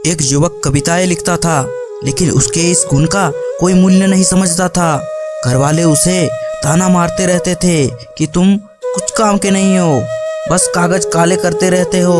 एक युवक कविताएं लिखता था, लेकिन उसके इस गुण का कोई मूल्य नहीं समझता था। घर वाले उसे ताना मारते रहते थे कि तुम कुछ काम के नहीं हो, बस कागज काले करते रहते हो।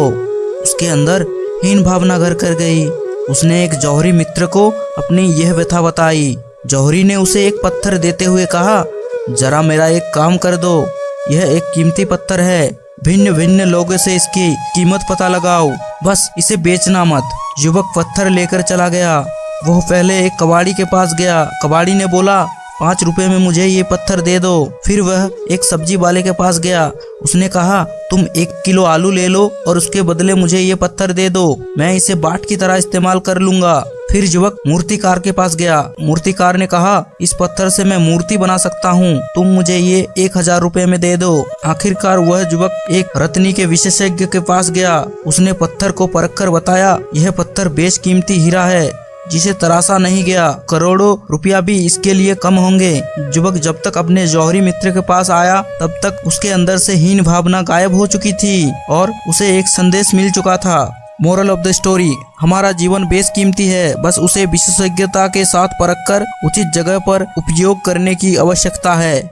उसके अंदर हीन भावना घर कर गई। उसने एक जौहरी मित्र को अपनी यह व्यथा बताई। जौहरी ने उसे एक पत्थर देते हुए कहा, जरा मेरा एक काम कर दो, यह एक कीमती पत्थर है, भिन्न भिन्न लोगों से इसकी कीमत पता लगाओ, बस इसे बेचना मत। युवक पत्थर लेकर चला गया। वह पहले एक कबाड़ी के पास गया। कबाड़ी ने बोला, 5 रुपए में मुझे ये पत्थर दे दो। फिर वह एक सब्जी वाले के पास गया। उसने कहा, तुम 1 किलो आलू ले लो और उसके बदले मुझे ये पत्थर दे दो, मैं इसे बाट की तरह इस्तेमाल कर लूंगा। फिर युवक मूर्तिकार के पास गया। मूर्तिकार ने कहा, इस पत्थर से मैं मूर्ति बना सकता हूँ, तुम मुझे ये 1000 रुपए में दे दो। आखिरकार वह युवक एक रत्नी के विशेषज्ञ के पास गया। उसने पत्थर को परख कर बताया, यह पत्थर बेशकीमती हीरा है, जिसे तराशा नहीं गया, करोड़ों रुपया भी इसके लिए कम होंगे। युवक जब तक अपने जौहरी मित्र के पास आया, तब तक उसके अंदर से हीन भावना गायब हो चुकी थी और उसे एक संदेश मिल चुका था। मोरल ऑफ द स्टोरी, हमारा जीवन बेशकीमती है, बस उसे विशेषज्ञता के साथ परख कर उचित जगह पर उपयोग करने की आवश्यकता है।